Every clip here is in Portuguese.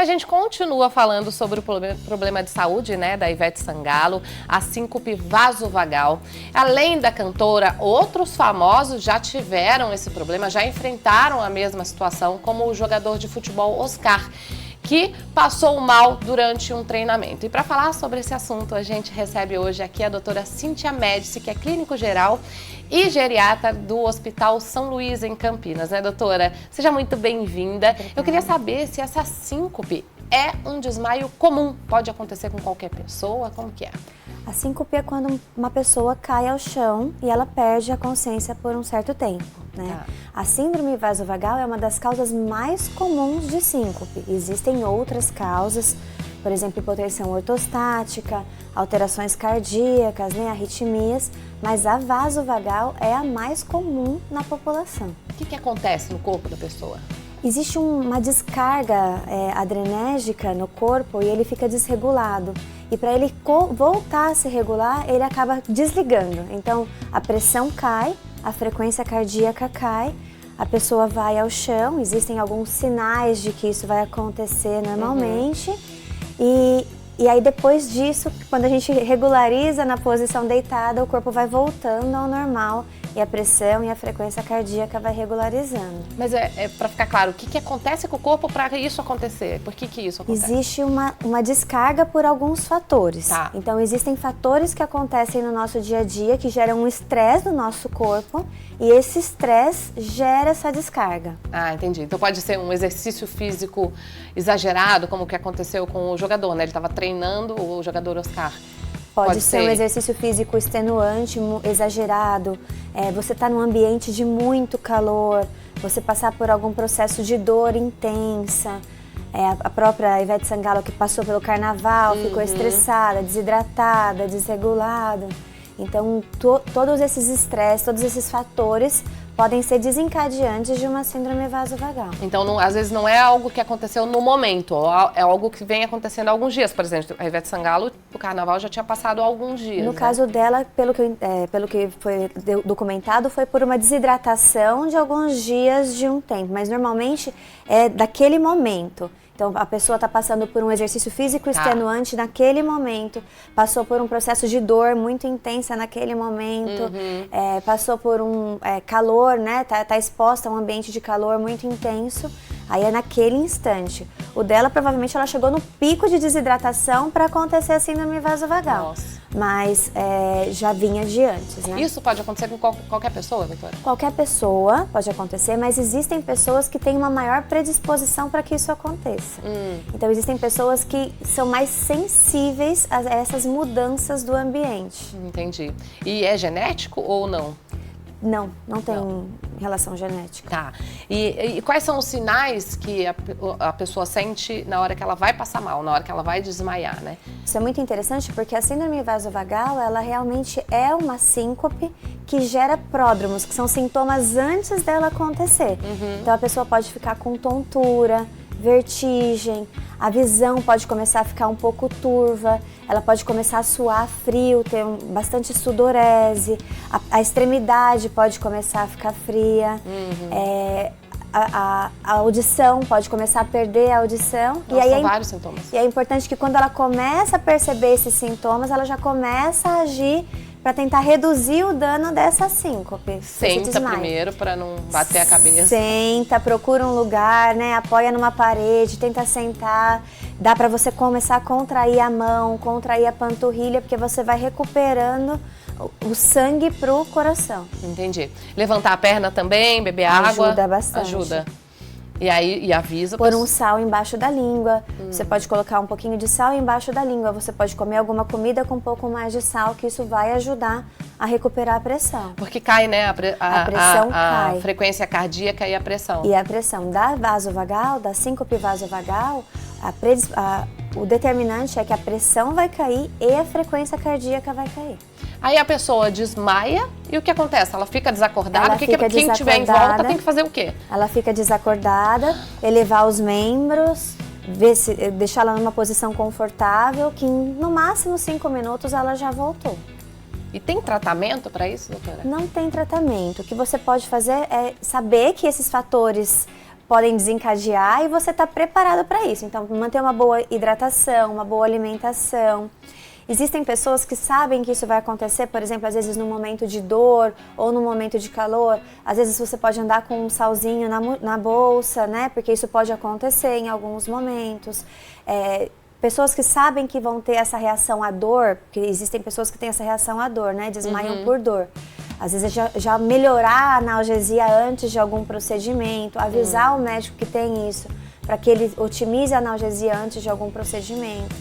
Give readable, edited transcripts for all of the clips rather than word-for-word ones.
a gente continua falando sobre o problema de saúde, né, da Ivete Sangalo, a síncope vasovagal. Além da cantora, outros famosos já tiveram esse problema, já enfrentaram a mesma situação, como o jogador de futebol Oscar, que passou mal durante um treinamento. E para falar sobre esse assunto, a gente recebe hoje aqui a doutora Cíntia Médici, que é clínico geral e geriatra do Hospital São Luís, em Campinas, né, doutora? Seja muito bem-vinda. Eu queria saber se essa síncope é um desmaio comum. Pode acontecer com qualquer pessoa? Como que é? A síncope é quando uma pessoa cai ao chão e ela perde a consciência por um certo tempo, né? Tá. A síndrome vasovagal é uma das causas mais comuns de síncope. Existem outras causas, por exemplo, hipotensão ortostática, alterações cardíacas, né, arritmias, mas a vasovagal é a mais comum na população. O que acontece no corpo da pessoa? Existe uma descarga adrenérgica no corpo e ele fica desregulado. E para ele voltar a se regular, ele acaba desligando. Então, a pressão cai, a frequência cardíaca cai, a pessoa vai ao chão, existem alguns sinais de que isso vai acontecer normalmente. E aí, depois disso, quando a gente regulariza na posição deitada, o corpo vai voltando ao normal e a pressão e a frequência cardíaca vai regularizando. Mas para ficar claro, o que acontece com o corpo para isso acontecer? Por que isso acontece? Existe uma descarga por alguns fatores. Tá. Então, existem fatores que acontecem no nosso dia a dia que geram um estresse no nosso corpo e esse estresse gera essa descarga. Ah, entendi. Então pode ser um exercício físico exagerado, como o que aconteceu com o jogador, né? Ele estava treinando, o jogador Oscar. Pode ser um exercício físico extenuante, exagerado, você está num ambiente de muito calor, você passar por algum processo de dor intensa, a própria Ivete Sangalo que passou pelo carnaval, ficou estressada, desidratada, desregulada. Então, todos esses estresses, todos esses fatores podem ser desencadeantes de uma síndrome vasovagal. Então, às vezes não é algo que aconteceu no momento, é algo que vem acontecendo há alguns dias. Por exemplo, a Ivete Sangalo, o carnaval já tinha passado há alguns dias. No caso dela, pelo que foi documentado, foi por uma desidratação de alguns dias de um tempo, mas normalmente é daquele momento. Então, a pessoa está passando por um exercício físico extenuante naquele momento, passou por um processo de dor muito intensa naquele momento, passou por um calor, né? Tá exposta a um ambiente de calor muito intenso, aí é naquele instante. O dela, provavelmente, ela chegou no pico de desidratação para acontecer a síndrome vasovagal. Nossa. Mas já vinha de antes, né? Isso pode acontecer com qualquer pessoa, doutora? Qualquer pessoa pode acontecer, mas existem pessoas que têm uma maior predisposição para que isso aconteça. Então, existem pessoas que são mais sensíveis a essas mudanças do ambiente. Entendi. E é genético ou não? Não tem relação genética. Tá. E quais são os sinais que a pessoa sente na hora que ela vai passar mal, na hora que ela vai desmaiar, né? Isso é muito interessante porque a síndrome vasovagal, ela realmente é uma síncope que gera pródromos, que são sintomas antes dela acontecer. Então, a pessoa pode ficar com tontura, vertigem, a visão pode começar a ficar um pouco turva, ela pode começar a suar frio, ter bastante sudorese, a extremidade pode começar a ficar fria, a audição pode começar a perder a audição. Nossa, são vários sintomas. E é importante que quando ela começa a perceber esses sintomas, ela já começa a agir para tentar reduzir o dano dessa síncope. Senta primeiro para não bater a cabeça. Senta, procura um lugar, né? Apoia numa parede, tenta sentar. Dá para você começar a contrair a mão, contrair a panturrilha, porque você vai recuperando o sangue pro coração. Entendi. Levantar a perna também, beber água. Ajuda bastante. Ajuda. E aí, avisa... Pôr um sal embaixo da língua. Você pode colocar um pouquinho de sal embaixo da língua. Você pode comer alguma comida com um pouco mais de sal, que isso vai ajudar a recuperar a pressão. Porque cai, né? A pressão cai. A frequência cardíaca e a pressão. E a pressão da vasovagal, da síncope vasovagal, o determinante é que a pressão vai cair e a frequência cardíaca vai cair. Aí a pessoa desmaia e o que acontece? Ela fica desacordada? Quem estiver em desacordada. volta tem que fazer o quê? Ela fica desacordada, elevar os membros, deixar ela numa posição confortável, que no máximo 5 minutos ela já voltou. E tem tratamento para isso, doutora? Não tem tratamento. O que você pode fazer é saber que esses fatores podem desencadear e você está preparado para isso. Então, manter uma boa hidratação, uma boa alimentação. Existem pessoas que sabem que isso vai acontecer, por exemplo, às vezes no momento de dor ou no momento de calor. Às vezes você pode andar com um salzinho na bolsa, né? Porque isso pode acontecer em alguns momentos. Pessoas que sabem que vão ter essa reação à dor, porque existem pessoas que têm essa reação à dor, né? Desmaiam por dor. Às vezes já melhorar a analgesia antes de algum procedimento, avisar o médico que tem isso, para que ele otimize a analgesia antes de algum procedimento.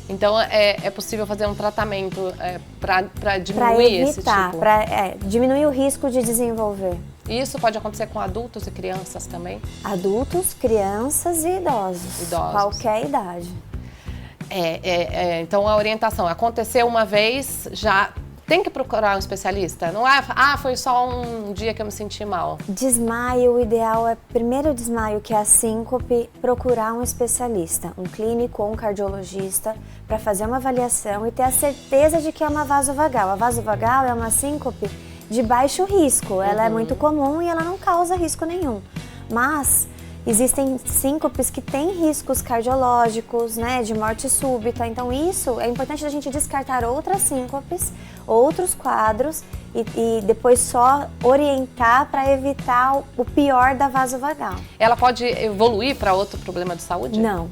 Então, é possível fazer um tratamento para diminuir esse tipo? Para diminuir o risco de desenvolver. Isso pode acontecer com adultos e crianças também? Adultos, crianças e idosos. Qualquer idade. Então, a orientação, aconteceu uma vez, já tem que procurar um especialista? Não é, foi só um dia que eu me senti mal. Desmaio, o ideal é, primeiro desmaio, que é a síncope, procurar um especialista, um clínico ou um cardiologista, para fazer uma avaliação e ter a certeza de que é uma vasovagal. A vasovagal é uma síncope de baixo risco, ela é muito comum e ela não causa risco nenhum. Mas existem síncopes que têm riscos cardiológicos, né, de morte súbita. Então isso é importante a gente descartar outras síncopes, outros quadros e depois só orientar para evitar o pior da vasovagal. Ela pode evoluir para outro problema de saúde? Não.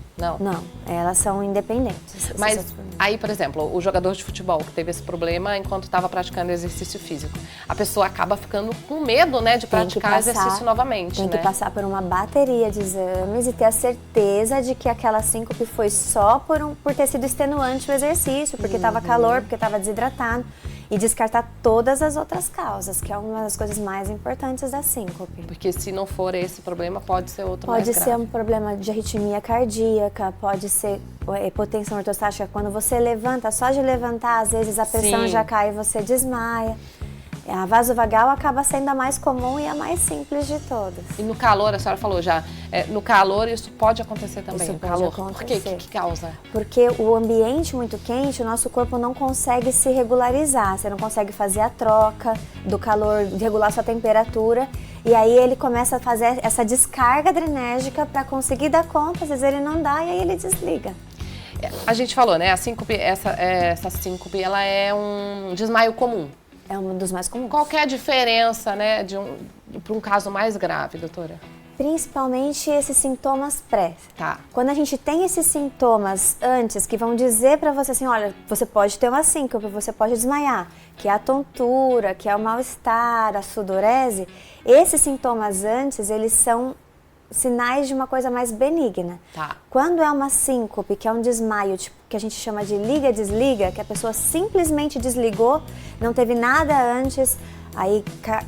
Elas são independentes. Mas aí, por exemplo, o jogador de futebol que teve esse problema enquanto estava praticando exercício físico, a pessoa acaba ficando com medo, né, de praticar exercício novamente, Tem que passar por uma bateria de exames e ter a certeza de que aquela síncope foi só por ter sido extenuante o exercício, porque estava calor, porque estava desidratado. E descartar todas as outras causas, que é uma das coisas mais importantes da síncope. Porque se não for esse problema, pode ser outro mais grave. Pode ser um problema de arritmia cardíaca, pode ser hipotensão ortostática. Quando você levanta, só de levantar, às vezes a pressão já cai e você desmaia. A vasovagal acaba sendo a mais comum e a mais simples de todas. E no calor, a senhora falou já, no calor isso pode acontecer também? Isso no pode calor. acontecer. Por quê? O que causa? Porque o ambiente muito quente, o nosso corpo não consegue se regularizar. Você não consegue fazer a troca do calor, regular sua temperatura. E aí ele começa a fazer essa descarga adrenérgica para conseguir dar conta. Às vezes ele não dá e aí ele desliga. A gente falou, né? A síncope, essa síncope, ela é um desmaio comum. É um dos mais comuns. Qual que é a diferença, né, para um caso mais grave, doutora? Principalmente esses sintomas pré. Tá. Quando a gente tem esses sintomas antes, que vão dizer para você assim, olha, você pode ter uma síncope, você pode desmaiar, que é a tontura, que é o mal-estar, a sudorese, esses sintomas antes, eles são sinais de uma coisa mais benigna. Tá. Quando é uma síncope, que é um desmaio, tipo, que a gente chama de liga-desliga, que a pessoa simplesmente desligou, não teve nada antes, aí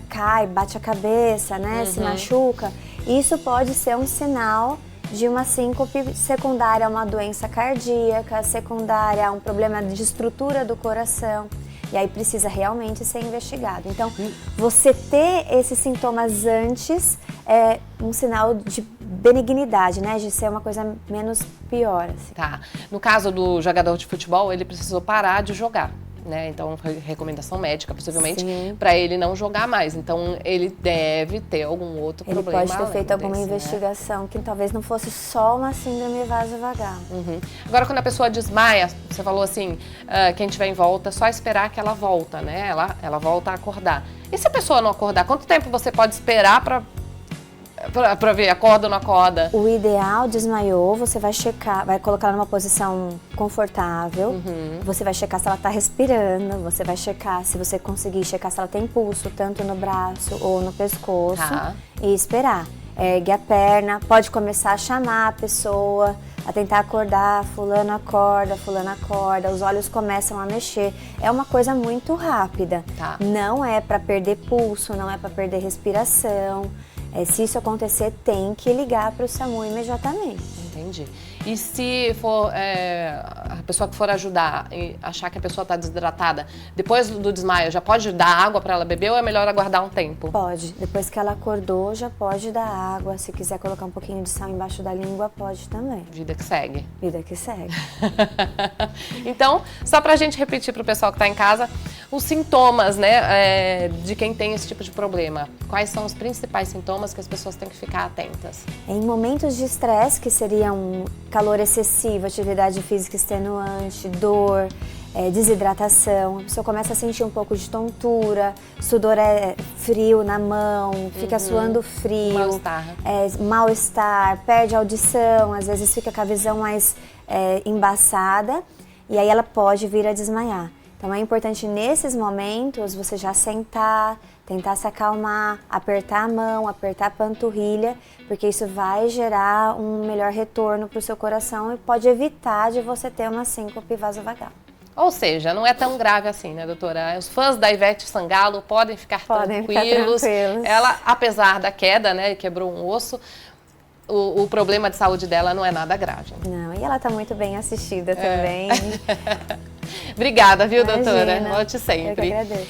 cai, bate a cabeça, né, se machuca, isso pode ser um sinal de uma síncope secundária a uma doença cardíaca, secundária a um problema de estrutura do coração. E aí precisa realmente ser investigado. Então, você ter esses sintomas antes é um sinal de benignidade, né? De ser uma coisa menos pior. Assim. Tá. No caso do jogador de futebol, ele precisou parar de jogar, né? Então, foi recomendação médica, possivelmente, para ele não jogar mais. Então, ele deve ter algum outro problema. Ele pode ter feito alguma investigação, que talvez não fosse só uma síndrome vasovagal. Agora, quando a pessoa desmaia, você falou assim, quem tiver em volta, só esperar que ela volta, né? Ela volta a acordar. E se a pessoa não acordar, quanto tempo você pode esperar para ver, acorda ou não acorda? O ideal, desmaiou, você vai checar, vai colocar ela numa posição confortável, você vai checar se ela está respirando, você vai checar, se você conseguir checar se ela tem pulso, tanto no braço ou no pescoço, e esperar. Ergue a perna, pode começar a chamar a pessoa, a tentar acordar, fulano acorda, os olhos começam a mexer. É uma coisa muito rápida, não é para perder pulso, não é para perder respiração. Se isso acontecer, tem que ligar para o SAMU imediatamente. Entendi. E se for a pessoa que for ajudar e achar que a pessoa está desidratada, depois do desmaio, já pode dar água para ela beber ou é melhor aguardar um tempo? Pode. Depois que ela acordou, já pode dar água. Se quiser colocar um pouquinho de sal embaixo da língua, pode também. Vida que segue. Vida que segue. Então, só pra gente repetir pro pessoal que tá em casa, os sintomas, né, de quem tem esse tipo de problema. Quais são os principais sintomas que as pessoas têm que ficar atentas? Em momentos de estresse, que seriam calor excessivo, atividade física extenuante, dor, desidratação, a pessoa começa a sentir um pouco de tontura, sudor frio na mão, fica suando frio, mal-estar, perde a audição, às vezes fica com a visão mais embaçada e aí ela pode vir a desmaiar. Então é importante nesses momentos você já sentar, tentar se acalmar, apertar a mão, apertar a panturrilha, porque isso vai gerar um melhor retorno para o seu coração e pode evitar de você ter uma síncope vasovagal. Ou seja, não é tão grave assim, né, doutora? Os fãs da Ivete Sangalo podem ficar tranquilos. Ela, apesar da queda, né, quebrou um osso, o problema de saúde dela não é nada grave. Não, e ela está muito bem assistida também. Obrigada, viu, Imagina, doutora? Volte sempre. Eu que agradeço.